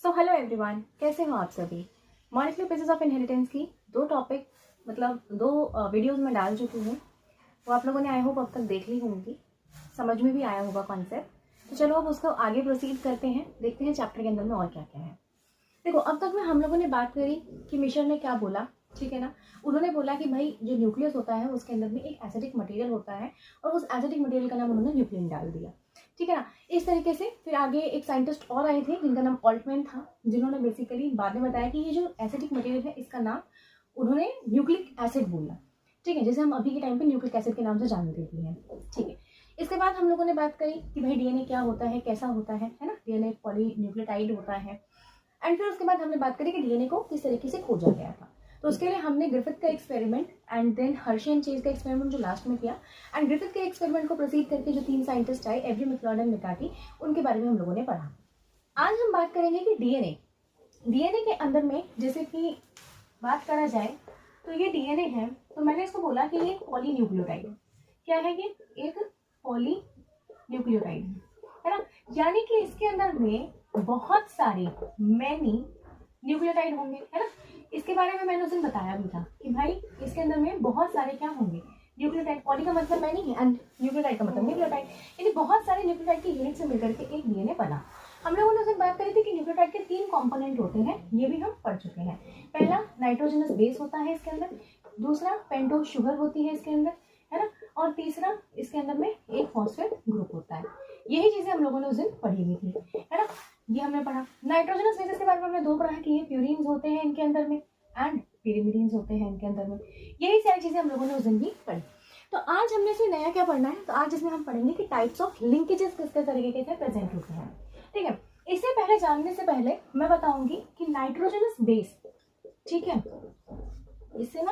So hello everyone, कैसे हो आप सभी। मॉलिक्यूलर बेसिस ऑफ इनहेरिटेंस की दो टॉपिक दो वीडियोस में डाल चुकी हूँ। वो आप लोगों ने आई होप अब तक देख ली होंगी, समझ में भी आया होगा कॉन्सेप्ट। तो चलो अब उसको आगे प्रोसीड करते हैं, देखते हैं चैप्टर के अंदर में और क्या क्या है। देखो, अब तक में हम लोगों ने बात करी कि मिशर ने क्या बोला, ठीक है ना। उन्होंने बोला कि भाई जो न्यूक्लियस होता है उसके अंदर में एक एसिडिक मटेरियल होता है और उस एसिडिक मटेरियल का नाम उन्होंने न्यूक्लियन डाल दिया, ठीक है ना। इस तरीके से फिर आगे एक साइंटिस्ट और आए थे जिनका नाम ऑल्टमैन था, जिन्होंने बेसिकली बाद में बताया कि ये जो एसिडिक मटेरियल है इसका नाम उन्होंने न्यूक्लिक एसिड बोला, ठीक है, जैसे हम अभी के टाइम पे न्यूक्लिक एसिड के नाम से जानते भी हैं, ठीक है। इसके बाद हम लोगों ने बात करी कि भाई डीएनए क्या होता है, कैसा होता है ना। डीएनए पॉलीन्यूक्लियोटाइड होता है। एंड फिर उसके बाद हमने बात करी कि डीएनए को किस तरीके से खोजा गया था। तो उसके लिए हमने ग्रिफिथ का experiment and then Hershey and Chase का एक्सपेरिमेंट जो लास्ट में किया, एंड ग्रिफिथ के एक्सपेरिमेंट को प्रोसीड करके जो 3 साइंटिस्ट आए, एवरी, मैकलियोड एंड मैकार्टी, उनके बारे में हम लोगों ने पढ़ा। आज हम बात करेंगे कि डीएनए के अंदर में जैसे कि बात करा जाए तो ये डीएनए है, तो मैंने इसको बोला कि ये पॉलीन्यूक्लियोटाइड है। क्या है ये? एक पॉलीन्यूक्लियोटाइड है ना, यानी कि इसके अंदर में बहुत सारे मैनी न्यूक्लियोटाइड होंगे, है ना। इसके बारे में मैंने उस दिन बताया भी था कि भाई इसके अंदर में बहुत सारे क्या होंगे, न्यूक्लियोटाइड। पॉली का मतलब मैनी है एंड न्यूक्लियोटाइड का मतलब न्यूक्लियोटाइड, यानी बहुत सारे न्यूक्लियोटाइड की यूनिट से मिलकर के एक डीएनए बना। हम लोगों ने उस दिन बात करी थी कि न्यूक्लियोटाइड के 3 कंपोनेंट होते हैं, ये भी हम पढ़ चुके हैं। पहला नाइट्रोजनस बेस होता है इसके अंदर, दूसरा पेंटोज शुगर होती है इसके अंदर, है ना, और तीसरा इसके अंदर में एक फॉस्फेट ग्रुप होता है। यही चीजें हम लोगों ने उस दिन पढ़ी हुई थी, है ना। ये हमने पढ़ा। नाइट्रोजनस बेसिस के बारे में हमने 2 पढ़ा कि ये प्यूरीन्स होते हैं इनके अंदर में एंड पिरिमिडीन्स होते हैं इनके अंदर में। यही सारी चीजें हम लोगों ने उस दिन भी पढ़ी। तो आज हमने इसमें नया क्या पढ़ना है, तो आज इसमें हम पढ़ेंगे कि टाइप्स ऑफ लिंकेजेस किस किस तरीके से प्रेजेंट होते हैं, ठीक है। इससे पहले जानने से पहले मैं बताऊंगी कि नाइट्रोजनस बेस, ठीक है, इससे ना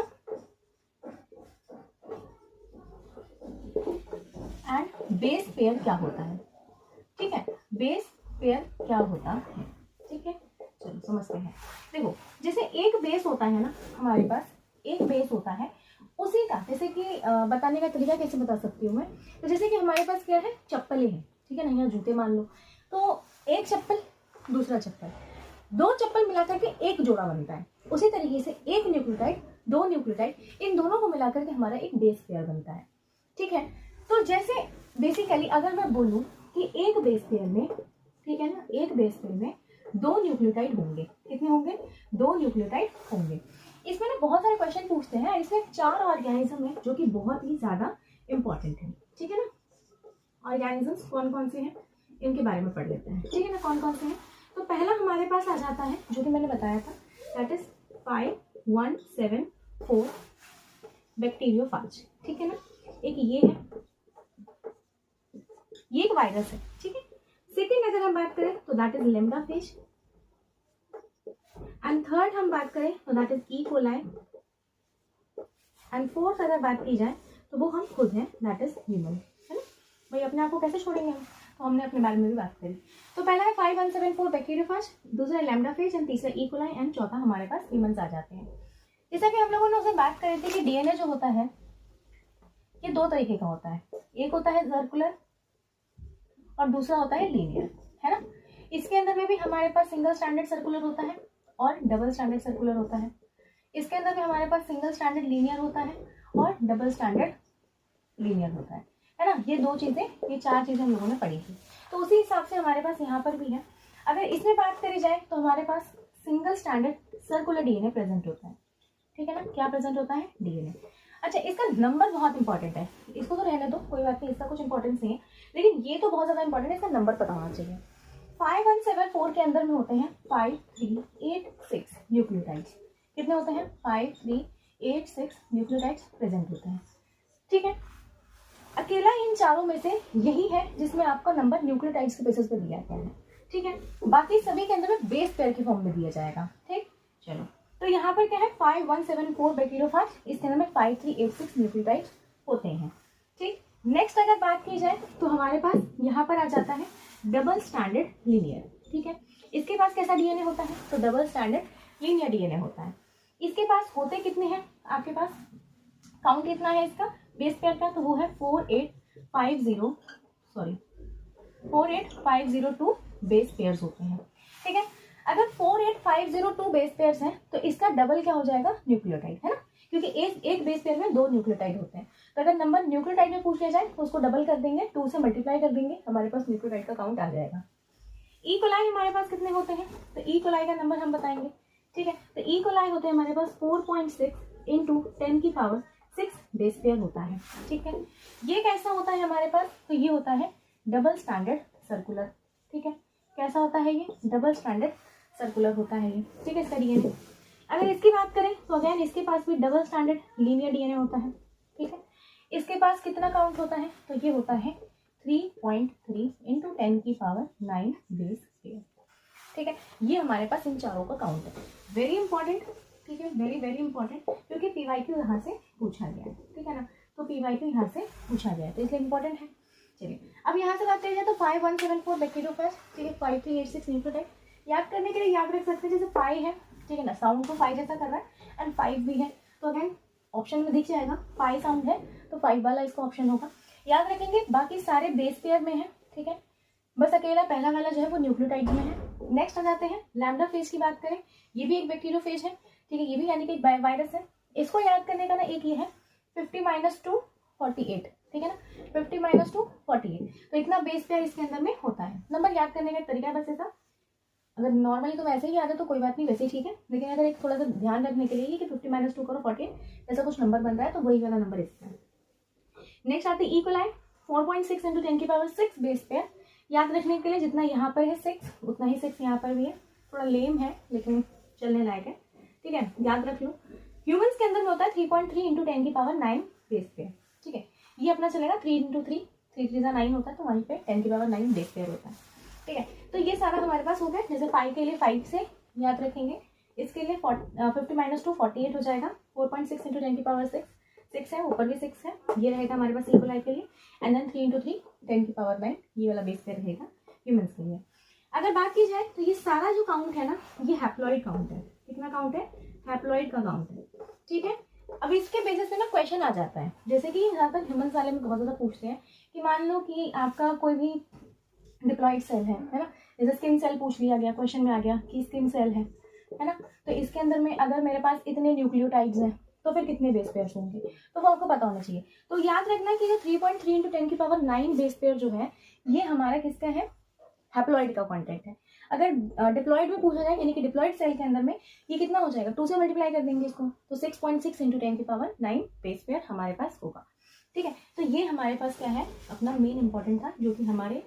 एंड बेस पेयर क्या होता है, ठीक है, बेस पेयर क्या होता है, ठीक है। चलो समझते हैं। देखो, जैसे एक बेस होता है ना, हमारे पास एक बेस होता है, उसी का जैसे कि बताने का तरीका कैसे बता सकती हूँ मैं। तो जैसे कि हमारे पास क्या है, चप्पलें हैं, ठीक है ना, यहाँ जूते मान लो, तो एक चप्पल दूसरा चप्पल, 2 चप्पल मिलाकर के एक जोड़ा बनता है। उसी तरीके से एक न्यूक्लियोटाइड, 2 न्यूक्लियोटाइड, इन दोनों को मिलाकर के हमारा एक बेस पेयर बनता है, ठीक है। तो जैसे बेसिकली अगर मैं बोलूँ कि एक बेस पेयर में, ठीक है ना, एक बेस पेयर में 2 न्यूक्लियोटाइड होंगे। कितने होंगे? 2 न्यूक्लियोटाइड होंगे। इसमें ना बहुत सारे क्वेश्चन पूछते हैं, इसमें 4 ऑर्गेनिज्म है जो कि बहुत ही ज्यादा इंपॉर्टेंट है, ठीक है ना। ऑर्गेनिजम्स कौन कौन से हैं इनके बारे में पढ़ लेते हैं, ठीक है ना, कौन कौन से हैं। तो पहला हमारे पास आ जाता है जो कि मैंने बताया था, दैट इज 5174 बैक्टीरियोफाज, ठीक है ना। एक ये है, ये एक वायरस है, ठीक है। सेकेंड अगर हम बात करें तो that is lambda fish, and third हम बात करें तो that is E coli, and fourth अगर बात की जाए तो वो हम खुद हैं, दैट इज ह्यूमन, है ना। भाई अपने आप को कैसे छोड़ेंगे हम, तो हमने अपने बारे में भी बात करी। तो पहला है 5174 बैक्टीरियोफाज, दूसरा लैम्डा फिश, एंड तीसरा ई कोलाई, एंड चौथा हमारे पास ह्यूमंस आ जाते हैं। जैसा कि हम लोगों ने उससे बात करी थी कि डीएनए जो होता है ये 2 तरीके का होता है, एक होता है सर्कुलर और दूसरा होता है लीनियर, है ना। इसके अंदर में भी हमारे पास सिंगल स्टैंडर्ड सर्कुलर होता है और डबल स्टैंडर्ड सर्कुलर होता है। इसके अंदर भी हमारे पास सिंगल स्टैंडर्ड लीनियर होता है और डबल स्टैंडर्ड लीनियर होता है ना। ये 2 चीजें, ये 4 चीजें हम लोगों ने पढ़ी थी। तो उसी हिसाब से हमारे पास यहाँ पर भी है। अगर इसमें बात करी जाए तो हमारे पास single standard circular DNA present होता है, ठीक है ना। क्या प्रेजेंट होता है? डीएनए। अच्छा, इसका नंबर बहुत इंपॉर्टेंट है, इसको तो रहने दो, कोई बात नहीं, इसका कुछ इंपॉर्टेंस नहीं है, लेकिन ये तो बहुत ज्यादा इंपॉर्टेंट है, इसका नंबर पता होना चाहिए। 5174 के अंदर में होते हैं 5386 न्यूक्लियोटाइड्स। कितने होते हैं? 5386 न्यूक्लियोटाइड्स प्रेजेंट होते हैं, ठीक है। अकेला इन चारों में से यही है जिसमें आपका नंबर न्यूक्लियोटाइड्स के बेसिस पे दिया गया है, ठीक है। बाकी सभी के अंदर में बेस पेयर के फॉर्म में दिया जाएगा, ठीक। चलो, तो यहाँ पर क्या है, 5174 बैक्टीरियोफाज, इसके अंदर में 5386 न्यूक्लियोटाइड्स होते हैं, ठीक। नेक्स्ट अगर बात की जाए तो हमारे पास यहाँ पर आ जाता है डबल स्टैंडर्ड लीनियर, ठीक है। इसके पास कैसा डीएनए होता है? तो डबल स्टैंडर्ड लीनियर डीएनए होता है। इसके पास होते कितने हैं आपके पास, काउंट कितना है इसका बेस पेयर का? तो वो है 48502 बेस पेयर्स होते हैं, ठीक है। अगर 502 बेस पेयर्स हैं तो इसका डबल क्या हो जाएगा, न्यूक्लियोटाइड, है ना, क्योंकि एक बेस पेयर में 2 न्यूक्लियोटाइड होते हैं। तो अगर नंबर न्यूक्लियोटाइड में पूछ लिया जाए तो उसको डबल कर देंगे, 2 से मल्टीप्लाई कर देंगे, हमारे पास न्यूक्लियोटाइड का काउंट आ जाएगा। ई कोलाई हमारे पास कितने होते हैं, तो ई कोलाई का नंबर हम बताएंगे, ठीक है। तो ई कोलाई होते हैं हमारे पास 4.6 इंटू 10 की पावर 6 बेस पेयर होता है, ठीक है। ये कैसा होता है हमारे पास, तो ये होता है डबल स्टैंडर्ड सर्कुलर, ठीक है। कैसा होता है ये, डबल स्टैंडर्ड सर्कुलर होता है ये, ठीक है, इसका डीएनए। अगर इसकी बात करें तो अगेन इसके पास भी डबल स्टैंडर्ड लीनियर डीएनए होता है, ठीक है। इसके पास कितना काउंट होता है, तो ये होता है 3.3 इंटू 10 की पावर 9 बेस पेयर, ठीक है। ये हमारे पास इन चारों का काउंट है, वेरी इंपॉर्टेंट, ठीक है, वेरी वेरी इंपॉर्टेंट, क्योंकि पीवाईक्यू यहाँ से पूछा गया है, ठीक है ना, तो पीवाईक्यू यहाँ से पूछा गया है तो इसलिए इंपॉर्टेंट है। चलिए अब यहाँ से बात करिए तो 5174 बैक्टीरियोफेज, ठीक है, 5386 न्यूक्लियोटाइड। याद करने के लिए याद रख सकते हैं, जैसे 5 है, ठीक है ना, साउंड को 5 जैसा कर रहा है एंड 5 भी है, तो अगेन ऑप्शन में दिख जाएगा 5 साउंड है तो 5 वाला इसका ऑप्शन होगा। याद रखेंगे बाकी सारे बेस पेयर में है, ठीक है, बस अकेला पहला वाला जो है वो न्यूक्लियोटाइड में है। नेक्स्ट आ जाते हैं लैम्डा फेज की बात करें, ये भी एक बैक्टीरियोफेज है, ठीक है, ये भी यानी कि वायरस है। इसको याद करने का ना एक ये है 50 - 2 48, ठीक है ना, 50 - 2 48, तो इतना बेस पेयर इसके अंदर में होता है। नंबर याद करने का तरीका है बस ऐसा, अगर नॉर्मली तो वैसे ही याद है तो कोई बात नहीं, वैसे ही ठीक है, लेकिन अगर एक थोड़ा सा ध्यान रखने के लिए कि 50 - 2 करो 48 ऐसा कुछ नंबर बन रहा है तो वही वाला नंबर इसका है। नेक्स्ट आते हैं ई कोलाई 4.6 इंटू 10 की पावर 6 बेस पेयर। याद रखने के लिए जितना यहाँ पर है 6 उतना ही 6 यहाँ पर भी है, थोड़ा लेम है लेकिन चलने लायक है, ठीक है, याद रख लो। ह्यूमंस के अंदर में होता है 3.3 इंटू 10 की पावर 9 बेस पेयर, ठीक है, ये अपना चलेगा 3 इंटू 3, 3 3 9 होता है तो वहीं पे 10 की पावर 9 बेस पेयर होता है, ठीक है। तो ये सारा हमारे पास हो गया। जैसे पाई के लिए 5 से याद रखेंगे, इसके लिए 50 - 2 48 हो जाएगा, 4.6 इंटू 10 की पावर 6 है, ऊपर भी 6 है, ये रहेगा हमारे पास ई कोलाई के लिए, एंड देन 3 इंटू 3 10 की पावर 9 ये वाला बेस पेयर रहेगा ह्यूमंस के लिए। अगर बात की जाए तो ये सारा जो काउंट है ना ये हैप्लॉइड काउंट है, कितना काउंट है, हैप्लॉइड का काउंट है, ठीक है। अब इसके बेसिस पे ना क्वेश्चन आ जाता है, जैसे कि ज़्यादातर ह्यूमंस वाले में बहुत ज़्यादा पूछते हैं कि मान लो कि आपका कोई भी डिप्लॉइड सेल है ना, जैसे स्किन सेल पूछ लिया गया, क्वेश्चन में आ गया कि स्किन सेल है ना, तो इसके अंदर में अगर मेरे पास इतने न्यूक्लियोटाइड्स हैं तो फिर कितने बेस पेयर्स होंगे, तो वो आपको पता होना चाहिए। तो याद रखना कि जो 3.3 इंटू 10 की पावर 9 बेस पेयर जो है ये हमारा किसका है, हैप्लॉइड का कॉन्टेंट है। अगर डिप्लॉइड में पूछा जाए यानी कि डिप्लॉइड सेल के अंदर में ये कितना हो जाएगा, 2 से मल्टीप्लाई कर देंगे इसको, तो 6.6 इंटू 10 की पावर 9 बेस पेयर हमारे पास होगा, ठीक है। तो ये हमारे पास क्या है, अपना मेन इंपॉर्टेंट था जो कि हमारे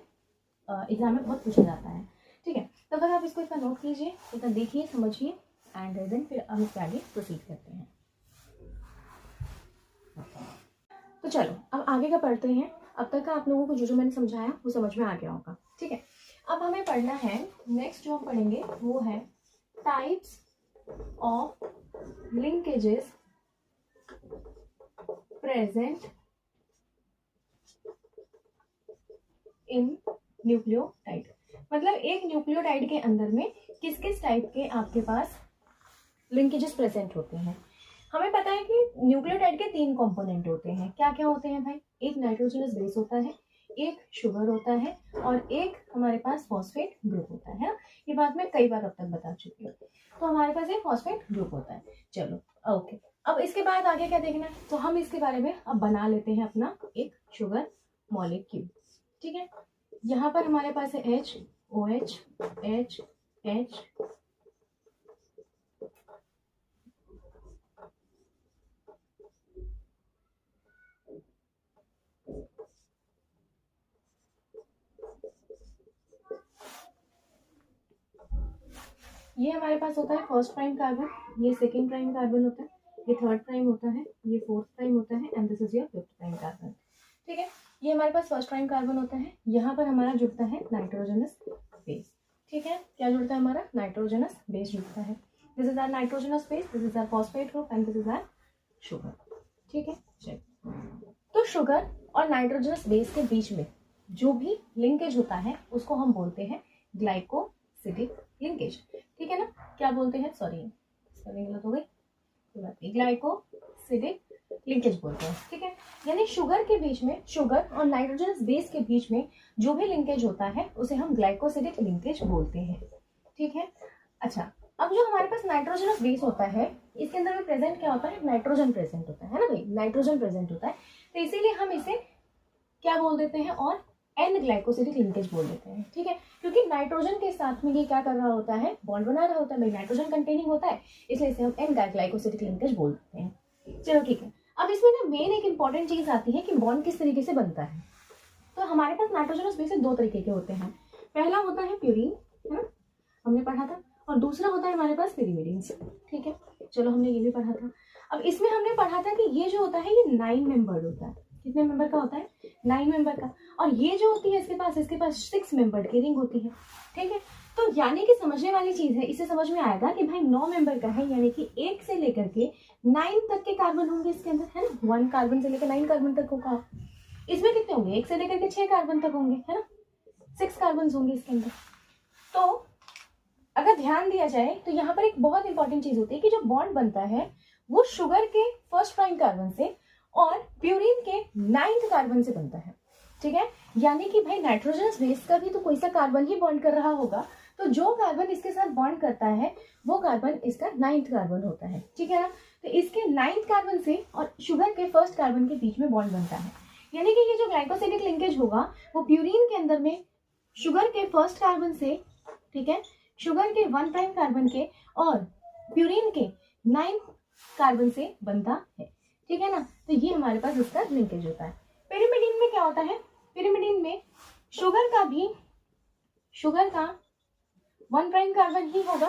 एग्जाम में बहुत पूछा जाता है, ठीक है। तो अगर आप इसको इतना नोट कीजिए, इतना देखिए समझिए एंड देन फिर हम इसके आगे प्रोसीड करते हैं। तो चलो अब आगे का पढ़ते हैं। अब तक का आप लोगों को जो जो मैंने समझाया वो समझ में आ गया होगा, ठीक है। अब हमें पढ़ना है, नेक्स्ट जो हम पढ़ेंगे वो है types of linkages present in nucleotide. मतलब एक न्यूक्लियोटाइड के अंदर में किस किस टाइप के आपके पास लिंकेजेस प्रेजेंट होते हैं। हमें पता है कि न्यूक्लियोटाइड के 3 कंपोनेंट होते हैं, क्या क्या होते हैं भाई, एक नाइट्रोजनस बेस होता है, एक शुगर होता है और एक हमारे पास फॉस्फेट ग्रुप होता है ना, ये बात मैं कई बार अब तक बता चुकी हूँ। तो हमारे पास एक फॉस्फेट ग्रुप होता है। चलो ओके, अब इसके बाद आगे क्या देखना है, तो हम इसके बारे में अब बना लेते हैं अपना एक शुगर मॉलिक्यूल, ठीक है। यहाँ पर हमारे पास है H OH H H ये हमारे पास होता है फर्स्ट प्राइम कार्बन, ये सेकेंड प्राइम कार्बन होता है, ये थर्ड प्राइम होता है, ये फोर्थ प्राइम होता है and this is your fifth prime carbon, ठीक है। ये हमारे पास फर्स्ट प्राइम कार्बन होता है, यहाँ पर हमारा जुड़ता है नाइट्रोजनस बेस, ठीक है। क्या जुड़ता है हमारा, नाइट्रोजनस बेस जुड़ता है। This is our nitrogenous base, this is our phosphate group and this is our sugar, ठीक है। चलिए, तो शुगर और नाइट्रोजनस बेस के बीच में जो भी लिंकेज होता है उसको हम बोलते हैं ग्लाइकोसिडिक लिंकेज, ठीक है ना। क्या बोलते हैं, सॉरी गलत हो गई, ग्लाइकोसिडिक लिंकेज बोलते हैं, ठीक है। यानी शुगर के बीच में, शुगर और नाइट्रोजनस बेस के बीच में जो भी लिंकेज होता है उसे हम ग्लाइकोसिडिक लिंकेज बोलते हैं, ठीक है। अच्छा, अब अब जो हमारे पास नाइट्रोजनस बेस होता है, इसके अंदर में प्रेजेंट क्या होता है, नाइट्रोजन प्रेजेंट होता है ना भाई, नाइट्रोजन प्रेजेंट होता है। तो इसीलिए हम इसे क्या बोल देते हैं, और एन ग्लाइकोसिडिक लिंकेज बोल देते हैं, ठीक है, क्योंकि नाइट्रोजन के साथ में ये क्या कर रहा होता है, बॉन्ड बना रहा होता है भाई, नाइट्रोजन कंटेनिंग होता है, इसलिए इसे हम एन ग्लाइकोसिडिक लिंकेज बोल देते हैं। चलो ठीक है, अब इसमें ना मेन एक इंपॉर्टेंट चीज आती है कि बॉन्ड किस तरीके से बनता है। तो हमारे पास नाइट्रोजनस बेस दो तरीके के होते हैं, पहला होता है प्यूरिन, है ना, हमने पढ़ा था, और दूसरा होता है हमारे पास पिरिमिडीन, ठीक है, चलो हमने ये भी पढ़ा था। अब इसमें हमने पढ़ा था कि ये जो होता है ये 9 मेंबर्ड होता है, कितने मेंबर का होता है, 9 मेंबर का, और ये जो होती है इसके पास 6 मेंबर्ड की रिंग होती है, ठीक है। तो यानी कि समझने वाली चीज है, इससे समझ में आएगा कि भाई 9 मेंबर का है, यानी कि 1 से लेकर के 9 तक के कार्बन होंगे इसके अंदर, है ना, 1 कार्बन से लेकर 9 कार्बन तक होगा। इसमें कितने होंगे, 1 से लेकर के 6 कार्बन तक होंगे, है ना, 6 कार्बन होंगे इसके अंदर। तो अगर ध्यान दिया जाए तो यहाँ पर एक बहुत इंपॉर्टेंट चीज होती है कि जो बॉन्ड बनता है वो शुगर के फर्स्ट प्राइम कार्बन से और प्यूरिन के 9th कार्बन से बनता है, ठीक है। यानी कि भाई नाइट्रोजनस बेस का भी तो कोई सा कार्बन ही बॉन्ड कर रहा होगा, तो जो कार्बन इसके साथ बॉन्ड करता है वो कार्बन इसका 9th कार्बन होता है, ठीक है ना। तो इसके 9th कार्बन से और शुगर के फर्स्ट कार्बन के बीच में बॉन्ड बनता है, यानी कि ये जो ग्लाइकोसिडिक लिंकेज होगा वो प्यूरिन के अंदर में शुगर के फर्स्ट कार्बन से, ठीक है, शुगर के 1 प्राइम कार्बन के और प्यूरिन के 9 कार्बन से बनता है, ठीक है ना। तो ये हमारे पास इसका लिंकेज होता है। पिरिमिडीन में क्या होता है, पिरिमिडीन में शुगर का 1 प्राइम कार्बन ही होगा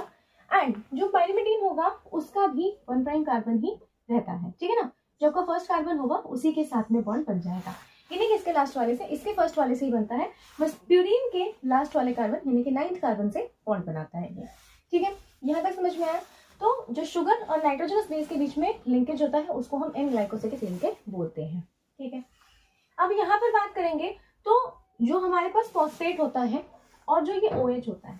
एंड जो पाइरिमिडीन होगा उसका भी 1 प्राइम कार्बन ही रहता है, ठीक है ना। जो आपका फर्स्ट कार्बन होगा उसी के साथ में बॉन्ड बन जाएगा, यानी कि इसके लास्ट वाले से, इसके फर्स्ट वाले से ही बनता है, बस प्यूरिन के लास्ट वाले कार्बन यानी कि 9th कार्बन से बॉन्ड बनाता है ये, ठीक है। यहाँ तक समझ में आया। तो जो शुगर और नाइट्रोजनस बेस के बीच में लिंकेज होता है उसको हम एन ग्लाइकोसिडिक लिंकेज बोलते हैं, ठीक है। अब यहाँ पर बात करेंगे तो जो हमारे पास फॉस्फेट होता है और जो ये OH होता है,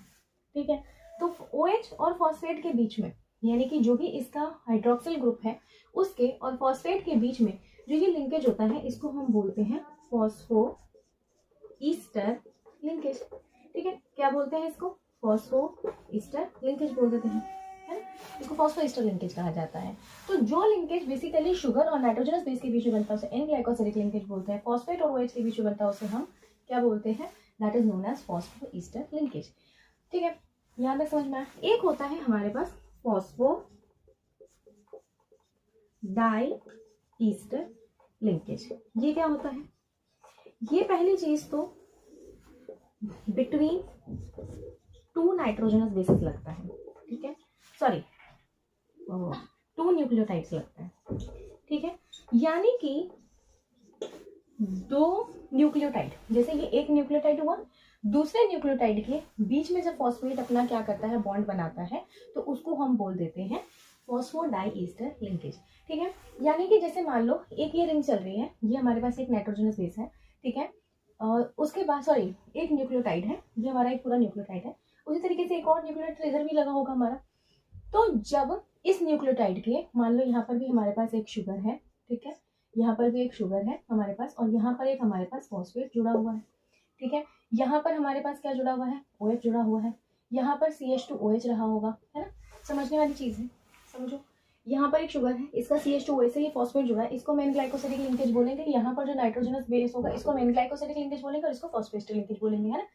ठीक है, तो OH और फॉस्फेट के बीच में, यानी कि जो भी इसका हाइड्रोक्सिल ग्रुप है उसके और फॉस्फेट के बीच में जो ये लिंकेज होता है इसको हम बोलते हैं फॉस्फो ईस्टर लिंकेज, ठीक है। क्या बोलते हैं इसको, फॉस्फो ईस्टर लिंकेज बोल देते हैं, है ना, इसको फॉस्फो ईस्टर लिंकेज कहा जाता है। तो जो लिंकेज बेसिकली शुगर और नाइट्रोजनस बेस के बीच में बनता है उसे एन ग्लाइकोसिडिक लिंकेज बोलते हैं, फॉस्फेट और OH के बीच में बनता है उसे हम क्या बोलते हैं, that is known as phosphoester linkage, ठीक है। यहाँ तक समझ में आया। एक होता है हमारे पास फॉस्फो डाई ईस्टर लिंकेज, ये क्या होता है, ये पहली चीज तो बिटवीन 2 नाइट्रोजनस बेसेस लगता है, ठीक है, सॉरी 2 न्यूक्लियोटाइड्स लगता है, ठीक है, यानी कि 2 न्यूक्लियोटाइड, जैसे ये एक न्यूक्लियोटाइड हुआ, दूसरे न्यूक्लियोटाइड के बीच में जब फॉस्फेट अपना क्या करता है, बॉन्ड बनाता है, तो उसको हम बोल देते हैं फॉस्फोडाई ईस्टर लिंकेज, ठीक है। यानी कि जैसे मान लो एक ये रिंग चल रही है, ये हमारे पास एक नाइट्रोजनस बेस है, ठीक है, और उसके बाद सॉरी एक न्यूक्लियोटाइड है, ये हमारा एक पूरा न्यूक्लियोटाइड है, उसी तरीके से एक और न्यूक्लियोटाइड इधर भी लगा होगा हमारा। तो जब इस न्यूक्लियोटाइड के मान लो यहाँ पर भी हमारे पास एक शुगर है, ठीक है, यहाँ पर भी एक शुगर है हमारे पास, और यहाँ पर एक हमारे पास फॉस्फेट जुड़ा हुआ है, ठीक है, यहाँ पर हमारे पास क्या जुड़ा हुआ है, OH जुड़ा हुआ है, यहाँ पर CH2OH रहा होगा, है ना, समझने वाली चीज है, समझो। यहाँ पर एक शुगर है, इसका CH2OH से ये फॉस्फेट जुड़ा है, इसको मेन ग्लाइकोसिडिक लिंकेज बोलेंगे। यहाँ पर जो नाइट्रोजनस बेस होगा इसको मेन ग्लाइकोसिडिक लिंकेज बोलेंगे और इसको फॉस्फेट लिंकेज बोलेंगे, है ना,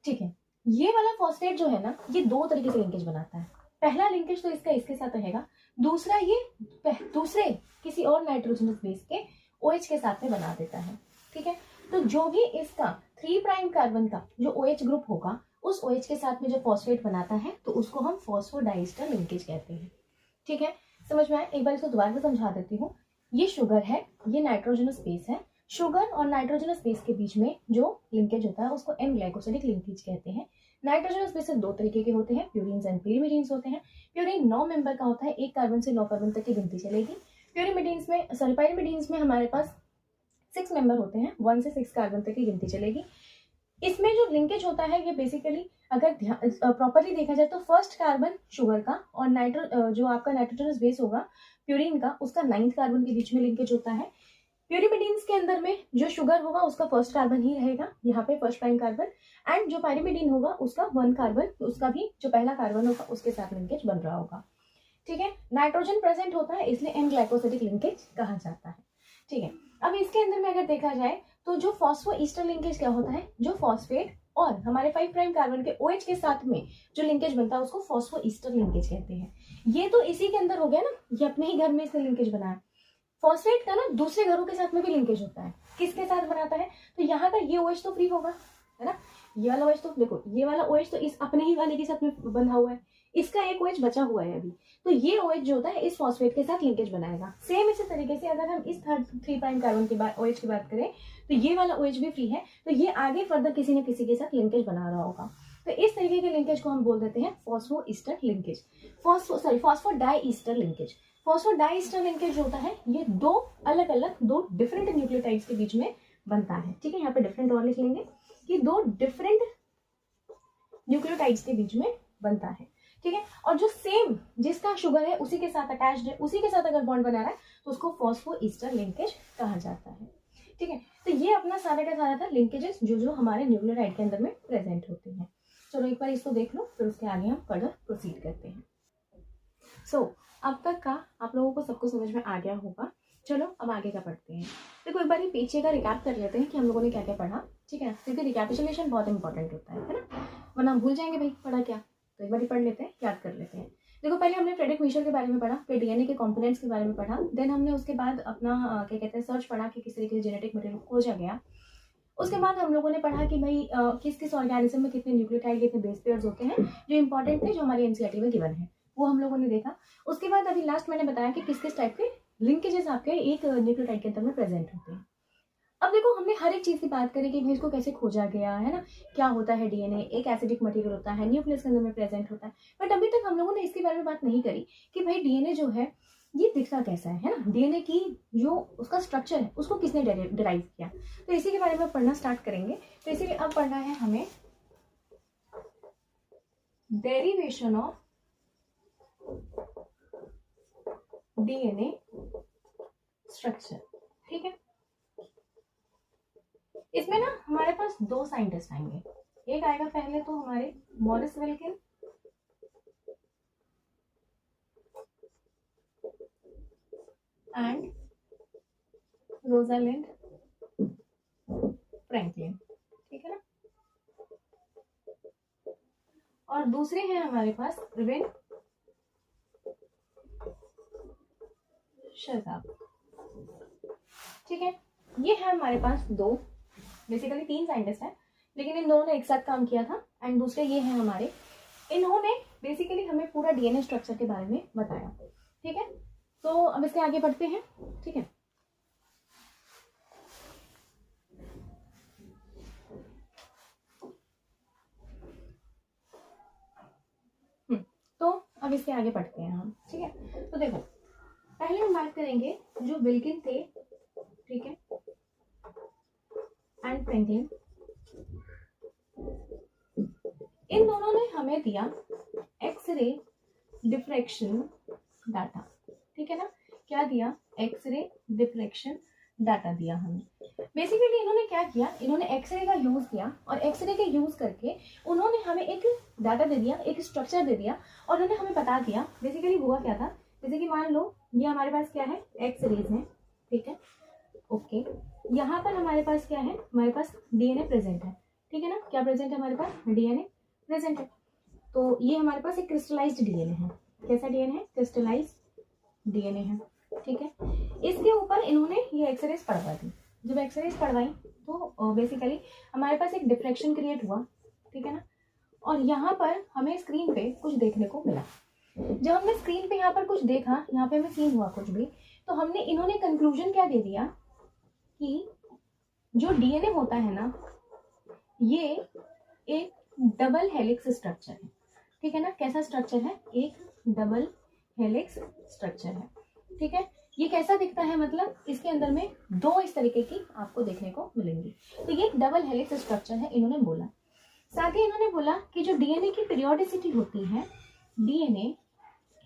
ठीक है। ये वाला फॉस्फेट जो है ना, ये 2 तरीके से लिंकेज बनाता है। पहला लिंकेज तो इसका इसके साथ रहेगा, दूसरा ये दूसरे किसी और नाइट्रोजनस बेस के OH के साथ में बना देता है, ठीक है। तो जो भी इसका 3 प्राइम कार्बन का जो OH ग्रुप होगा उस OH के साथ में जो फॉस्फेट बनाता है तो उसको हम फॉस्फोडाइस्टर लिंकेज कहते हैं, ठीक है। समझ में आया। एक बार इसको दोबारा से समझा देती हूँ। ये शुगर है, ये नाइट्रोजनस बेस है, शुगर और नाइट्रोजनस बेस के बीच में जो लिंकेज होता है उसको एन ग्लाइकोसिडिक लिंकेज कहते हैं। नाइट्रोजनस बेस 2 तरीके के होते हैं, प्यूरिन्स एंड पिरिमिडीन्स होते हैं। प्यूरिन 9 मेंबर का होता है, 1 कार्बन से 9 कार्बन तक की गिनती चलेगी। पिरिमिडीन्स में पिरिमिडीन्स में हमारे पास 6 मेंबर होते हैं, 1 से 6 कार्बन तक की गिनती चलेगी। इसमें जो लिंकेज होता है ये बेसिकली अगर प्रॉपरली देखा जाए तो फर्स्ट कार्बन शुगर का और जो आपका नाइट्रोजनस बेस होगा प्यूरिन का, उसका 9th कार्बन के बीच में लिंकेज होता है। प्यूरिमिडीन्स के अंदर में जो शुगर होगा उसका फर्स्ट कार्बन ही रहेगा, यहाँ पे फर्स्ट प्राइम कार्बन, एंड जो पायरिमिडीन होगा उसका 1 कार्बन, उसका भी जो पहला कार्बन होगा उसके साथ लिंकेज बन रहा होगा। ठीक है, नाइट्रोजन प्रेजेंट होता है इसलिए एन ग्लाइकोसिडिक लिंकेज कहा जाता है। ठीक है, अब इसके अंदर में अगर देखा जाए तो जो फॉस्फो ईस्टर लिंकेज क्या होता है, जो फॉस्फेट और हमारे 5 प्राइम कार्बन के OH के साथ में जो लिंकेज बनता है उसको फॉस्फो ईस्टर लिंकेज कहते हैं। ये तो इसी के अंदर हो गया ना, ये अपने ही घर में इसने लिंकेज बनाया। फॉस्फेट का ना दूसरे घरों के साथ में भी लिंकेज होता है, किसके साथ बनाता है, तो यहाँ का ये OH तो फ्री होगा, है ना, ये वाला OH तो देखो, ये वाला OH तो इस अपने ही वाले के साथ में बंधा हुआ है, इसका एक OH बचा हुआ है अभी, तो ये OH जो होता है इस फॉस्फेट के साथ लिंकेज बनाएगा। सेम इसी तरीके से अगर हम इस 3 प्राइम कार्बन की बात OH की बात करें तो ये वाला OH भी फ्री है, तो ये आगे फर्दर किसी न किसी के साथ लिंकेज बना रहा होगा। तो इस तरीके के लिंकेज को हम बोल देते हैं phosphoester linkage, phosphodiester linkage. Phosphodiester linkage जो होता है ये दो अलग अलग, दो डिफरेंट न्यूक्लियोटाइड्स के बीच में बनता है। ठीक है, यहाँ पे डिफरेंट और लिख लेंगे कि दो डिफरेंट न्यूक्लियोटाइड्स के बीच में बनता है। ठीक है, और जो सेम जिसका शुगर है उसी के साथ अटैच्ड है, उसी के साथ अगर बॉन्ड बना रहा है तो उसको फॉस्फो ईस्टर लिंकेज कहा जाता है। ठीक है, तो ये अपना सारा का सारा था लिंकेजेस जो हमारे न्यूक्लियोटाइड के अंदर में प्रेजेंट होते हैं। चलो एक बार इसको देख लो, फिर उसके आगे हम फर्दर प्रोसीड करते हैं। अब तक का आप लोगों को सबको समझ में आ गया होगा। चलो अब आगे का पढ़ते हैं। देखो एक बार ये पीछे का रिकैप कर लेते हैं कि हम लोगों ने क्या क्या पढ़ा। ठीक है, क्योंकि रिकैपिचुलेशन बहुत इंपॉर्टेंट होता है ना, वरना भूल जाएंगे भाई पढ़ा क्या। तो एक बार पढ़ लेते हैं, याद कर लेते हैं। देखो पहले हमने फ्रेडरिक मिशेल के बारे में पढ़ा, फिर DNA के कंपोनेंट्स के बारे में पढ़ा, देन हमने उसके बाद अपना क्या कहते हैं सर्च पढ़ा कि किस तरीके से जेनेटिक मटेरियल खोजा गया। उसके बाद हम लोगों ने पढ़ा कि भाई किस किस ऑर्गेनिज्म में कितने न्यूक्लियोटाइड, कितने बेस पेयर्स होते हैं जो इंपॉर्टेंट थे, जो हमारी NCERT में गिवन है, वो हम लोगों ने देखा। उसके बाद अभी लास्ट मैंने बताया कि किस किस टाइप के लिंकेजेस आपके एक न्यूक्लियोटाइड के अंदर में प्रेजेंट होते हैं। अब देखो हमने हर एक चीज की बात करी कि इसको कैसे खोजा गया है ना, क्या होता है DNA, एक एसिडिक मटेरियल होता है, न्यूक्लियस के अंदर में प्रेजेंट होता है, बट अभी तक हम लोगों ने इसके बारे में बात नहीं करी कि भाई DNA जो है ये दिखता कैसा है ना, DNA की जो उसका स्ट्रक्चर है उसको किसने डिराइव किया। तो इसी के बारे में पढ़ना स्टार्ट करेंगे। तो इसीलिए अब पढ़ना है हमें डेरिवेशन ऑफ DNA स्ट्रक्चर। ठीक है, इसमें ना हमारे पास दो साइंटिस्ट आएंगे, एक आएगा पहले तो हमारे Morris Wilkin and Rosalind Franklin. ठीक है ना, और दूसरे हैं हमारे पास इरविन शर्राफ। ठीक है, ये है हमारे पास दो, बेसिकली 3 साइंटिस्ट हैं, लेकिन इन दोनों ने एक साथ काम किया था। एंड दूसरे ये हैं हमारे, इन्होंने बेसिकली हमें पूरा DNA स्ट्रक्चर के बारे में बताया। ठीक है, तो अब इसके आगे बढ़ते हैं। ठीक है, तो अब इसके आगे बढ़ते हैं हम। ठीक है, तो देखो पहले हम बात करेंगे जो विल्किन थे, ठीक है, एंड फ्रैंकलिन, इन दोनों ने हमें दिया एक्सरे डिफ्रैक्शन डाटा। ठीक है ना, क्या दिया, एक्सरे डिफ्रैक्शन डाटा दिया हमें। बेसिकली इन्होंने क्या किया, इन्होंने एक्सरे का यूज किया और एक्सरे के यूज करके उन्होंने हमें एक डाटा दे दिया, एक स्ट्रक्चर दे दिया, और उन्होंने हमें बता दिया बेसिकली हुआ क्या था। जैसे कि मान लो ये हमारे पास क्या है, एक्सरेज है, ठीक है, ओके, यहाँ पर हमारे पास क्या है, हमारे पास DNA प्रेजेंट है। ठीक है ना, क्या प्रेजेंट है हमारे पास, DNA प्रेजेंट है। तो ये हमारे पास एक क्रिस्टलाइज्ड DNA है। कैसा DNA है, क्रिस्टलाइज्ड DNA है। ठीक है, इसके ऊपर इन्होंने ये एक्सरेज पढ़वा दी। जब एक्सरेज पढ़वाई तो बेसिकली हमारे पास एक डिफ्रैक्शन क्रिएट हुआ। ठीक है ना, और यहाँ पर हमें स्क्रीन पे कुछ देखने को मिला। जब हमने स्क्रीन पे यहाँ पर कुछ देखा, यहाँ पे हमें सीन हुआ कुछ भी, तो हमने इन्होंने कंक्लूजन क्या दे दिया कि जो DNA होता है ना, ये एक डबल हेलिक्स स्ट्रक्चर है। ठीक है ना, कैसा स्ट्रक्चर है, एक डबल हेलिक्स स्ट्रक्चर है। ठीक है, ये कैसा दिखता है, मतलब इसके अंदर में दो इस तरीके की आपको देखने को मिलेंगी। तो ये एक डबल हेलिक्स स्ट्रक्चर है इन्होंने बोला। साथ ही इन्होंने बोला कि जो DNA की पीरियोडिसिटी होती है, DNA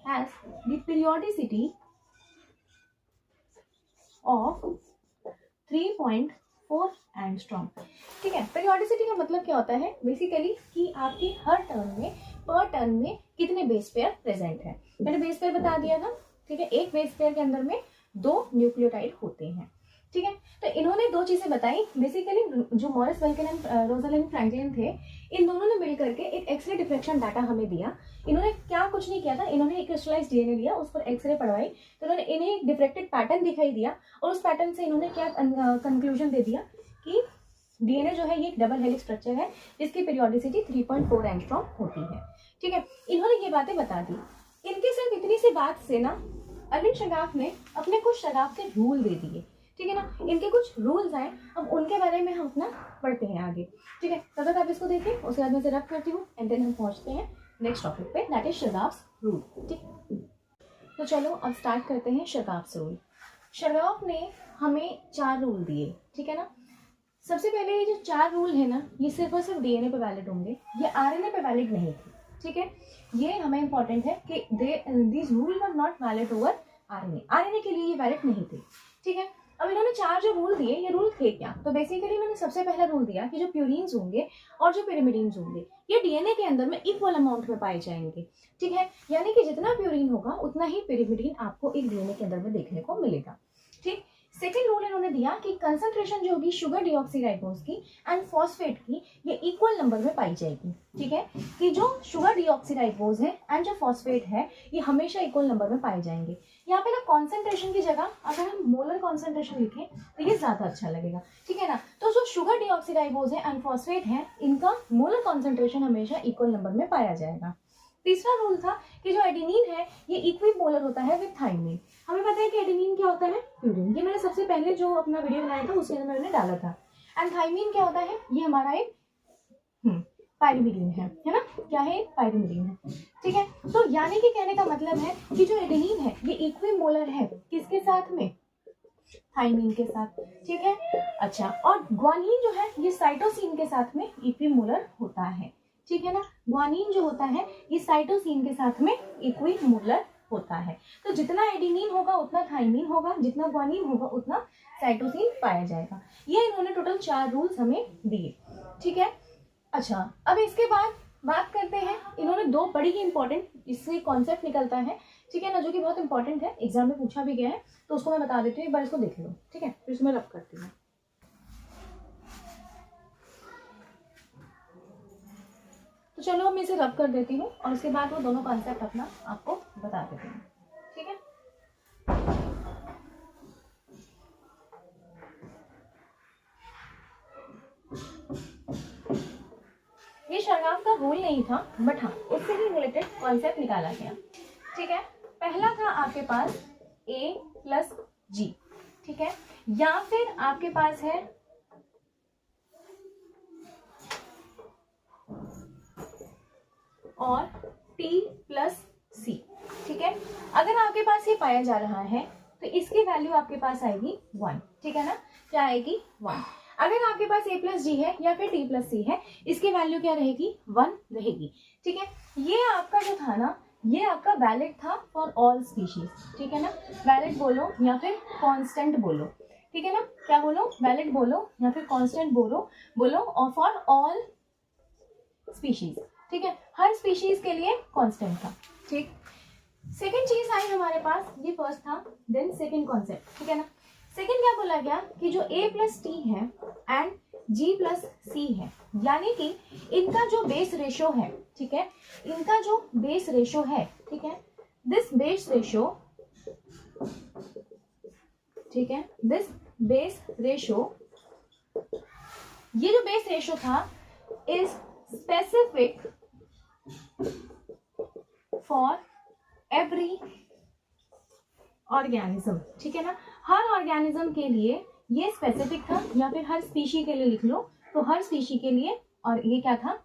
has the periodicity of 3.4 angstrom. ठीक है, पीरियोडिसिटी का मतलब क्या होता है बेसिकली कि आपके हर टर्न में पर टर्न में कितने बेस पेयर प्रेजेंट है। मैंने बेस पेयर बता दिया था। ठीक है, एक बेस पेयर के अंदर में 2 न्यूक्लियोटाइड होते हैं। ठीक है, तो इन्होंने 2 चीजें बताई बेसिकली। जो Morris welkin and Rosalind Franklin थे, इन दोनों ने मिलकर के एक एक्सरे डिफ्रेक्शन डाटा हमें दिया। इन्होंने क्या कुछ नहीं किया था, इन्होंने एक क्रिस्टलाइज्ड डीएनए लिया, उस पर एक्सरे पढ़वाई, तो इन्होंने इन्हें एक डिफ्रेक्टेड पैटर्न दिखाई दिया और उस पैटर्न से इन्होंने क्या कंक्लूजन दे दिया कि डीएनए जो है ये एक डबल हेलिक्स स्ट्रक्चर है जिसकी पीरियोडिसिटी 3.4 एंगस्ट्रॉम होती है। ठीक है, इन्होंने ये बातें बता दी। इनके सिर्फ इतनी सी बात से ना अरविंद शगाफ ने अपने कुछ शगाफ के रूल दे दिए। ठीक है ना, इनके कुछ रूल्स हैं, अब उनके बारे में हम अपना पढ़ते हैं आगे। ठीक है, तब तक आप इसको देखिए, उसके बाद मैं इसे रब करती हूँ एंड देन हम पहुंचते हैं नेक्स्ट टॉपिक पे, दैट इज शगाफ्स रूल। ठीक, तो चलो अब स्टार्ट करते हैं शगाफ्स रूल। शगाफ ने हमें 4 रूल दिए। ठीक है ना, सबसे पहले ये जो 4 रूल है ना, ये सिर्फ और सिर्फ डीएनए पे वैलिड होंगे, ये आरएनए पे वैलिड नहीं थे। ठीक है, ये हमें इंपॉर्टेंट है कि this rule were not valid over RNA. RNA के लिए ये वैलिड नहीं थे। ठीक है, अब इन्होंने 4 जो रूल दिए, ये रूल थे क्या? तो बेसिकली इन्होंने सबसे पहला रूल दिया कि जो प्यूरिन्स होंगे और जो पिरिमिडीन्स होंगे ये डीएनए के अंदर में इक्वल अमाउंट में पाए जाएंगे। ठीक है, यानी कि जितना प्यूरिन होगा उतना ही पिरिमिडीन आपको एक डीएनए के अंदर में देखने को मिलेगा। ठीक, सेकेंड रूल इन्होंने दिया कि कंसंट्रेशन जो होगी शुगर डीऑक्सीराइबोज की एंड फॉस्फेट की ये इक्वल नंबर में पाई जाएगी। ठीक है, कि जो शुगर डीऑक्सीराइबोज है एंड जो फॉस्फेट है ये हमेशा इक्वल नंबर में पाए जाएंगे। यहाँ पे ना कॉन्सेंट्रेशन की जगह अगर हम मोलर कॉन्सेंट्रेशन लिखें तो ये ज्यादा अच्छा लगेगा। ठीक है ना, तो जो शुगर डीऑक्सीराइबोज है एंड फॉस्फेट है इनका मोलर कॉन्सेंट्रेशन हमेशा इक्वल नंबर में पाया जाएगा। तीसरा रूल था कि जो एडेनिन है ये इक्विपोलर होता है विद थाइमिन। हमें पता है कि एडेनिन क्या होता है, प्यूरिन। ये मैंने सबसे पहले जो अपना वीडियो बनाया था उसके अंदर मैंने डाला था। एंड थाइमिन क्या होता है, ये हमारा एक पायरिमिडीन है ना, क्या है, एक पायरिमिडीन है। ठीक है, तो यानी कि कहने का मतलब है कि जो एडेनिन है ये इक्विमोलर है किसके साथ में, थाइमिन के साथ। ठीक है, अच्छा, और ग्वानिन जो है ये साइटोसिन के साथ में इक्विमोलर होता है। ठीक है ना, ग्वानिन जो होता है ये साइटोसिन के साथ में इक्विमोलर होता है। तो जितना एडेनिन होगा उतना थाइमिन होगा, जितना ग्वानिन होगा उतना साइटोसिन पाया जाएगा। ये इन्होंने टोटल 4 रूल्स हमें दिए। ठीक है, अच्छा, अब इसके बाद बात करते हैं, इन्होंने 2 बड़ी ही इंपॉर्टेंट इससे कॉन्सेप्ट निकलता है। ठीक है ना, जो कि बहुत इंपॉर्टेंट है, एग्जाम में पूछा भी गया है, तो उसको मैं बता देती हूँ, एक बार इसको देख लो। ठीक है, फिर इसमें रब करती हूँ। तो चलो मैं इसे रब कर देती हूँ और उसके बाद वो दोनों कॉन्सेप्ट अपना आपको बता देती हूँ। ठीक है, ये शगाफ का रूल नहीं था, बट हाँ उससे ही रिलेटेड कॉन्सेप्ट निकाला गया। ठीक है, पहला था आपके पास A + G। ठीक है, या फिर आपके पास है और T + C। ठीक है, अगर आपके पास ये पाया जा रहा है तो इसकी वैल्यू आपके पास आएगी 1। ठीक है ना, क्या आएगी, 1। अगर आपके पास A + G है या फिर T + C है, इसकी वैल्यू क्या रहेगी, 1 रहेगी। ठीक है, ये आपका जो था ना, ये आपका वैलिड था फॉर ऑल स्पीशीज। ठीक है ना, वैलिड बोलो या फिर कांस्टेंट बोलो। ठीक है ना, क्या बोलो, वैलिड बोलो या फिर कांस्टेंट बोलो और फॉर ऑल स्पीशीज। ठीक है, हर स्पीशीज के लिए कांस्टेंट था। ठीक, सेकंड चीज आई हमारे पास, ये फर्स्ट था, देन सेकंड कॉन्सेप्ट। ठीक है ना, सेकंड क्या बोला गया कि जो A + T है एंड G + C है, यानी कि इनका जो बेस रेशो है, ठीक है, इनका जो बेस रेशो है, ठीक है, दिस बेस रेशो, ठीक है, दिस बेस रेशो, ये जो बेस रेशो था is specific for every organism. ठीक है ना, हर ऑर्गेनिज्म के लिए ये स्पेसिफिक था, या फिर हर स्पीशी के लिए लिख लो, तो हर स्पीशी के लिए, और ये क्या था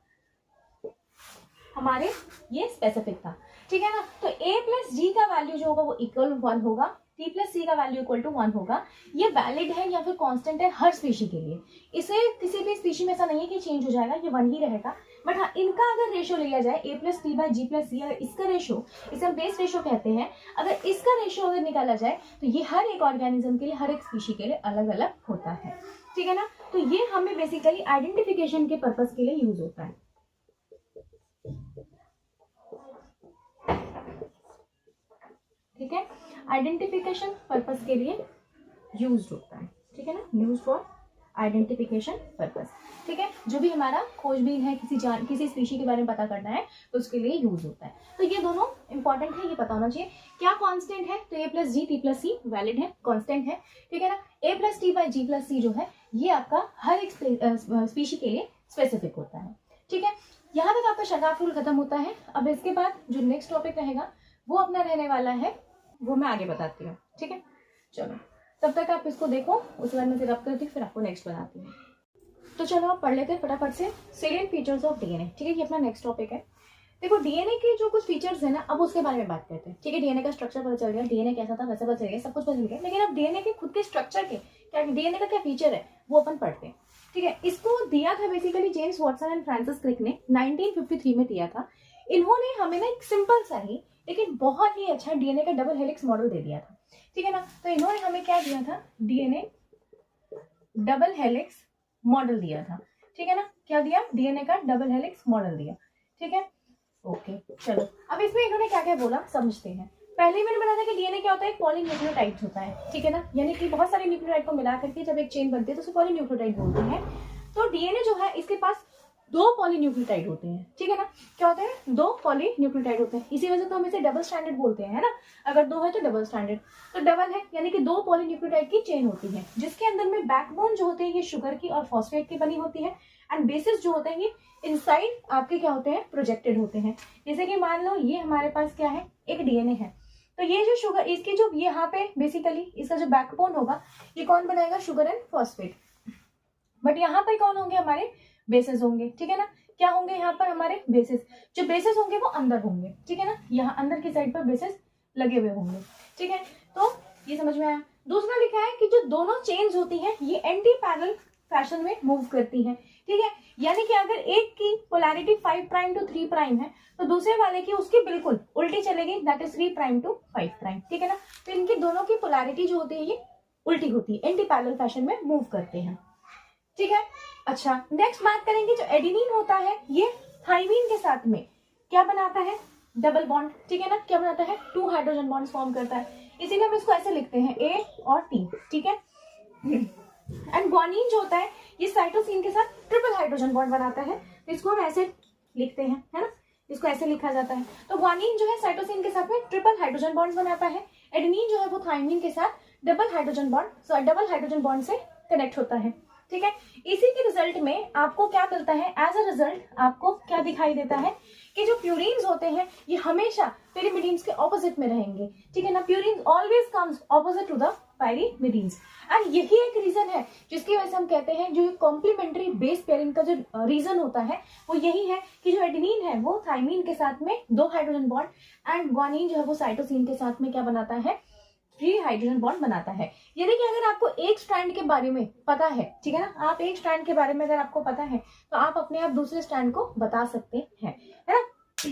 हमारे, ये स्पेसिफिक था। ठीक है ना, तो A + G का वैल्यू जो होगा वो इक्वल 1 होगा, T + C का वैल्यू इक्वल टू 1 होगा। ये वैलिड है या फिर कांस्टेंट है हर स्पीशी के लिए, इसे किसी भी स्पीशी में ऐसा नहीं है कि चेंज हो जाएगा, ये 1 ही रहेगा। बट हाँ, इनका अगर रेशियो लिया जाए A+T/G+C, अगर इसका रेशियो, इसे हम बेस रेशियो कहते हैं, अगर इसका रेशियो अगर निकाला जाए तो ये हर एक ऑर्गेनिज्म के लिए, हर एक स्पीशी के लिए अलग अलग होता है, ठीक है ना। तो ये हमें बेसिकली आइडेंटिफिकेशन के पर्पस के लिए यूज होता है, ठीक है, आइडेंटिफिकेशन पर्पस के लिए यूज होता है, ठीक है ना, यूज फॉर आइडेंटिफिकेशन पर्पस, ठीक है। जो भी हमारा खोजबीन है, किसी स्पीशी के बारे में पता करना है तो उसके लिए यूज होता है। तो ये दोनों इंपॉर्टेंट है, ये पता होना चाहिए। क्या कांस्टेंट है, तो A+G+T+C वैलिड है, कांस्टेंट है, ठीक है ना। A+T/G+C जो है ये आपका हर एक स्पीशी के लिए स्पेसिफिक होता है, ठीक है। यहाँ तक आपका शगाफ रूल खत्म होता है। अब इसके बाद जो नेक्स्ट टॉपिक रहेगा वो अपना रहने वाला है, वो मैं आगे बताती हूँ, ठीक है। चलो तब तक आप इसको देखो, उसके बाद मैं रब करती हूँ, फिर आपको नेक्स्ट बताती हूँ। तो चलो आप पढ़ लेते हैं फटाफट से सेलिएंट फीचर्स ऑफ डीएनए, ठीक है। ये अपना नेक्स्ट टॉपिक है। देखो डीएनए के जो कुछ फीचर्स है ना, अब उसके बारे में बात करते हैं, ठीक है। डीएनए का स्ट्रक्चर पता चल गया, डीएनए कैसा था वैसा पता चल गया, सब कुछ पता चल गया, लेकिन अब डीएनए के खुद के स्ट्रक्चर के क्या, डीएनए का क्या फीचर है वो अपन पढ़ते हैं, ठीक है। इसको दिया था basically James Watson and Francis Crick ने 1953 में दिया था। इन्होंने हमें ना एक सिंपल सा ही लेकिन बहुत ही अच्छा डीएनए का डबल हेलिक्स मॉडल दे दिया था, ठीक है ना। तो इन्होंने हमें क्या दिया था, डीएनए डबल हेलिक्स मॉडल दिया था, ठीक है ना। क्या दिया, डीएनए का डबल हेलिक्स मॉडल दिया, ठीक है। ओके चलो अब इसमें इन्होंने क्या क्या बोला समझते हैं। पहले मैंने बताया था कि डीएनए क्या होता है, एक पॉलीन्यूक्लियोटाइड होता है, ठीक है ना, यानी कि बहुत सारे न्यूक्लियोटाइड को मिला करके जब एक चेन बनती है तो उसे पॉलीन्यूक्लियोटाइड बोलते हैं। तो डीएनए जो है इसके पास 2 पॉलीन्यूक्लियोटाइड होते हैं, ठीक है ना। क्या होते हैं, 2 पॉलीन्यूक्लियोटाइड होते हैं, इसी वजह से तो हम इसे डबल स्ट्रैंडेड बोलते हैं, है ना। अगर 2 है तो डबल स्ट्रैंडेड, तो डबल है यानी कि 2 पॉलीन्यूक्लियोटाइड की चेन होती है, जिसके अंदर में बैकबोन जो होते हैं ये शुगर की और फॉस्फेट की बनी होती है, एंड बेसिस जो होते हैं ये इनसाइड आपके क्या होते हैं, प्रोजेक्टेड होते हैं। जैसे कि मान लो ये हमारे पास क्या है, एक डीएनए है, तो ये जो शुगर, इसकी जो यहाँ पे बेसिकली इसका जो बैकबोन होगा ये कौन बनाएगा, शुगर एंड फॉस्फेट, बट यहाँ पर कौन होंगे, हमारे बेसिस होंगे, ठीक है ना। क्या होंगे यहाँ पर हमारे बेसिस, जो बेसिस होंगे वो अंदर होंगे, ठीक है ना, यहाँ अंदर की साइड पर बेसिस लगे हुए होंगे, ठीक है। तो ये समझ में आया। दूसरा लिखा है कि जो दोनों चेन्स होती हैं ये एंटी पैरेलल फैशन में मूव करती हैं, ठीक है। यानी कि अगर एक की पोलैरिटी 5 प्राइम टू 3 प्राइम है तो दूसरे वाले की उसकी बिल्कुल उल्टी चलेगी, that is 3 prime to 5 prime, ठीक है ना। तो इनकी दोनों की पोलैरिटी जो होती है ये उल्टी होती है, एंटी पैरेलल फैशन में मूव करते हैं, ठीक है। अच्छा नेक्स्ट बात करेंगे, जो एडेनिन होता है ये थाइमीन के साथ में क्या बनाता है, डबल बॉन्ड, ठीक है ना। क्या बनाता है, 2 हाइड्रोजन बॉन्ड्स फॉर्म करता है, इसीलिए हम इसको ऐसे लिखते हैं A और T, ठीक है। एंड ग्वानिन जो होता है ये साइटोसिन के साथ ट्रिपल हाइड्रोजन बॉन्ड बनाता है, तो इसको हम ऐसे लिखते हैं, है ना, इसको ऐसे लिखा जाता है। तो ग्वानिन जो है साइटोसिन के साथ में ट्रिपल हाइड्रोजन बॉन्ड बनाता है, एडेनिन जो है वो थाइमीन के साथ डबल हाइड्रोजन बॉन्ड से कनेक्ट होता है, ठीक है। इसी के रिजल्ट में आपको क्या मिलता है, एज अ रिजल्ट आपको क्या दिखाई देता है कि जो प्यूरिन्स होते हैं ये हमेशा पेरिमिडीन्स के ऑपोजिट में रहेंगे, ठीक है ना। Purines always comes opposite to the pyrimidines, and यही एक रीजन है जिसकी वजह से हम कहते हैं जो कॉम्प्लीमेंट्री बेस पेयरिंग का जो रीजन होता है वो यही है कि जो एडेनिन है वो थाइमीन के साथ में 2 हाइड्रोजन बॉन्ड, एंड ग्वानिन जो है वो साइटोसिन के साथ में क्या बनाता है, 3 हाइड्रोजन बॉन्ड बनाता है। यानी कि अगर आपको एक स्ट्रैंड के बारे में पता है, ठीक है ना, आप एक स्ट्रैंड के बारे में अगर आपको पता है तो आप अपने आप दूसरे स्ट्रैंड को बता सकते हैं, है ना।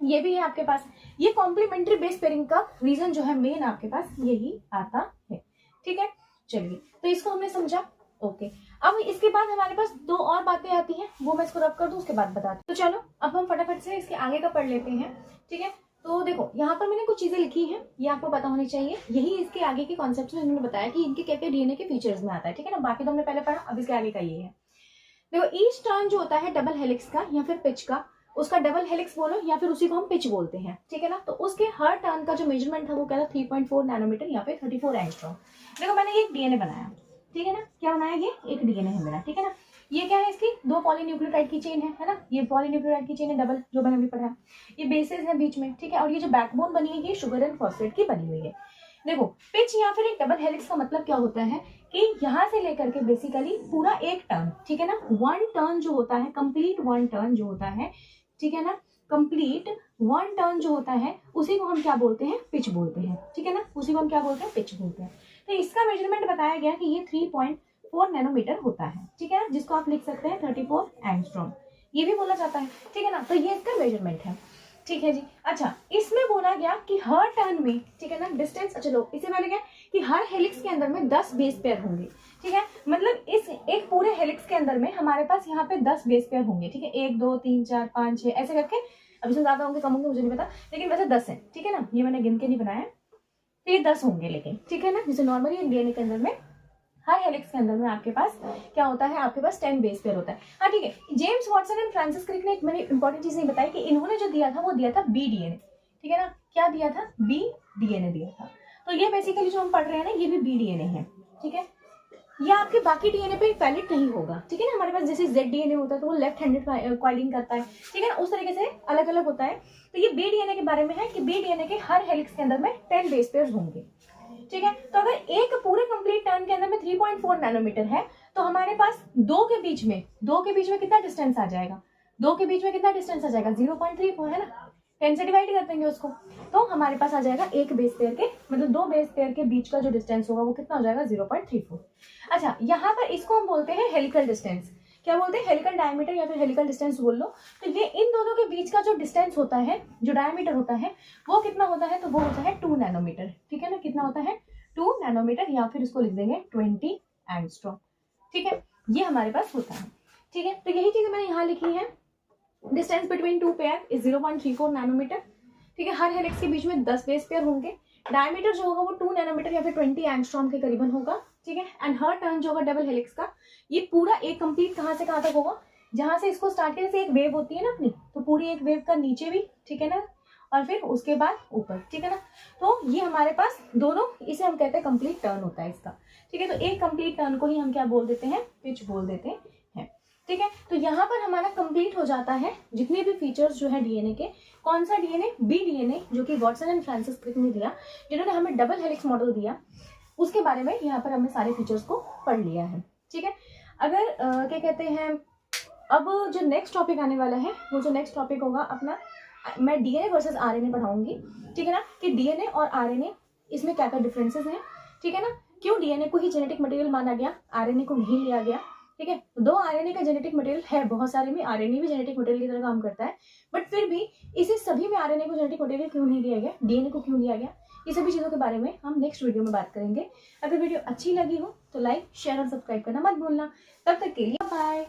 ये भी है आपके पास, ये कॉम्प्लीमेंट्री बेस पेयरिंग का रीजन जो है मेन आपके पास यही आता है, ठीक है। चलिए तो इसको हमने समझा, ओके। अब इसके बाद हमारे पास 2 और बातें आती हैं, वो मैं इसको रब कर दूं उसके बाद बताती हूँ। तो चलो अब हम फटाफट से इसके आगे का पढ़ लेते हैं, ठीक है। तो देखो यहाँ पर मैंने कुछ चीजें लिखी हैं, ये आपको पता होनी चाहिए, यही इसके आगे के कॉन्सेप्ट में इन्होंने बताया कि इनके क्या क्या डीएनए के फीचर्स में आता है, ठीक है ना। बाकी तो हमने पहले पढ़ा, अब इसके आगे का ये है। देखो ईच टर्न जो होता है डबल हेलिक्स का या फिर पिच का, उसका डबल हेलिक्स बोलो या फिर उसी को हम पिच बोलते हैं, ठीक है ना। तो उसके हर टर्न का जो मेजरमेंट था वो क्या था, 3.4 नैनोमीटर या फिर 34 एंगस्ट्रॉम। देखो मैंने ये एक डीएनए बनाया, ठीक है ना, क्या बनाया, ये एक डीएनए है मेरा, ठीक है ना। ये क्या है, इसकी 2 पॉलीन्यूक्लियोटाइड की चेन है ना, ये पॉलीन्यूक्लियोटाइड की चेन है डबल, जो मैंने अभी पढ़ा। ये बेसिस है बीच में, ठीक है, और ये जो बैकबोन बनी है ये शुगर एंड फॉस्फेट की बनी हुई है। देखो पिच या फिर एक डबल हेलिक्स का मतलब क्या होता है कि यहाँ से लेकर के बेसिकली पूरा एक टर्न, ठीक है ना, 1 टर्न जो होता है, कंप्लीट 1 टर्न जो होता है, ठीक है ना, कंप्लीट 1 टर्न जो होता है उसी को हम क्या बोलते हैं, पिच बोलते हैं, ठीक है ना, उसी को हम क्या बोलते हैं, पिच बोलते हैं। तो इसका मेजरमेंट बताया गया कि ये 3.4 नैनोमीटर होता है, ठीक है ना, जिसको आप लिख सकते हैं 34 एंगस्ट्रॉम, ये भी बोला जाता है, ठीक है ना। तो ये इसका मेजरमेंट है, ठीक है जी। अच्छा, इसमें बोला गया कि हर टर्न में, ठीक है ना, डिस्टेंस, चलो इसे मैंने क्या कि हर हेलिक्स के अंदर में 10 बेस पेयर होंगे, ठीक है। मतलब इस एक पूरे हेलिक्स के अंदर में हमारे पास यहाँ पे 10 बेस पेयर होंगे, ठीक है। 1 2 3 4 5 6 ऐसे करके, अब इसमें ज्यादा होंगे कम होंगे मुझे नहीं पता, लेकिन वैसे 10 है, ठीक है ना। ये मैंने गिन के नहीं बनाया, तो ये 10 होंगे लेकिन, ठीक है ना। जैसे नॉर्मली एक डीएनए के अंदर में, हर हेलिक्स के अंदर में आपके पास क्या होता है, आपके पास 10 बेस पेयर होता है। हाँ ठीक है। James Watson and Francis Crick ने एक मैंने इंपॉर्टेंट चीज नहीं बताई कि इन्होंने जो दिया था वो दिया था बी डीएनए, ठीक है ना। क्या दिया था, बी डीएनए दिया था। तो ये बेसिकली जो हम पढ़ रहे हैं ना, ये भी बी डीएनए है, ठीक है। ये आपके बाकी डीएनए पे वैलिड नहीं होगा, ठीक है ना। हमारे पास जैसे जेड डीएनए होता है तो वो लेफ्ट हैंडेड कॉइलिंग करता है, ठीक है ना, उस तरीके से अलग अलग होता है। तो ये बी डीएनए के बारे में है कि बी डीएनए के हर हेलिक्स के अंदर में 10 बेस पेयर होंगे, ठीक है। तो अगर एक पूरे कंप्लीट टर्न के अंदर में 3.4 नैनोमीटर है, तो हमारे पास दो के बीच में कितना डिस्टेंस आ जाएगा, 2 के बीच में कितना डिस्टेंस आ जाएगा, 0.34 है ना। 10 से डिवाइड कर देंगे उसको, तो हमारे पास आ जाएगा एक बेस पेयर के, मतलब 2 बेस पेयर के बीच का जो डिस्टेंस होगा वो कितना हो जाएगा, 0.34। अच्छा, यहाँ पर इसको हम बोलते हैं हेलिकल डिस्टेंस। क्या बोलते हैं, हेलिकल डायमीटर या फिर हेलिकल डिस्टेंस बोल लो। तो ये इन दोनों के बीच का जो डिस्टेंस होता है, जो डायमीटर होता है, वो कितना होता है, तो वो होता है 2 नैनोमीटर, ठीक है ना। कितना होता है, 2 नैनोमीटर, या फिर इसको लिख देंगे 20 एंगस्ट्रॉम, ठीक है। ये हमारे पास होता है, ठीक है। तो यही चीजें मैंने यहाँ लिखी है। Distance between 2 pair is 0.34 nanometre, ठीक है। हर हेलिक्स के बीच में 10 बेस पेयर होंगे। डायमीटर जो होगा वो 2 नैनोमीटर या फिर 20 एंगस्ट्रॉम के करीबन होगा, ठीक है। एंड हर टर्न जो होगा डबल हेलिक्स का, ये पूरा एक कंप्लीट कहाँ से कहाँ तक होगा, जहां से इसको स्टार्ट करने से एक वेव होती है ना अपनी, तो पूरी एक वेव का नीचे भी, ठीक है ना, और फिर उसके बाद ऊपर, ठीक है ना। तो ये हमारे पास दोनों, इसे हम कहते हैं कंप्लीट टर्न होता है इसका, ठीक है। तो एक कंप्लीट टर्न को ही हम क्या बोल देते हैं, पिच बोल देते हैं, ठीक है। तो यहाँ पर हमारा कंप्लीट हो जाता है जितने भी फीचर्स जो है डीएनए के। कौन सा डीएनए, बी डीएनए, जो कि वाटसन एंड फ्रांसिस क्रिक ने दिया, जिन्होंने हमें डबल हेलिक्स मॉडल दिया, उसके बारे में यहाँ पर हमने सारे फीचर्स को पढ़ लिया है, ठीक है। अगर क्या कहते हैं, अब जो नेक्स्ट टॉपिक आने वाला है, वो जो नेक्स्ट टॉपिक होगा अपना, मैं डीएनए वर्सेस आरएनए पढ़ाऊंगी, ठीक है ना, कि डीएनए और आरएनए इसमें क्या क्या डिफरेंसेस हैं, ठीक है ना। क्यों डीएनए को ही जेनेटिक मटेरियल माना गया, आरएनए को नहीं लिया गया, ठीक है। दो आरएनए का जेनेटिक मटेरियल है, बहुत सारे में आरएनए भी जेनेटिक मटेरियल की तरह काम करता है, बट फिर भी इसे सभी में आरएनए को जेनेटिक मटेरियल क्यों नहीं लिया गया, डीएनए को क्यों लिया गया, ये सभी चीजों के बारे में हम नेक्स्ट वीडियो में बात करेंगे। अगर वीडियो अच्छी लगी हो तो लाइक शेयर और सब्सक्राइब करना मत भूलना। तब तक के लिए बाय।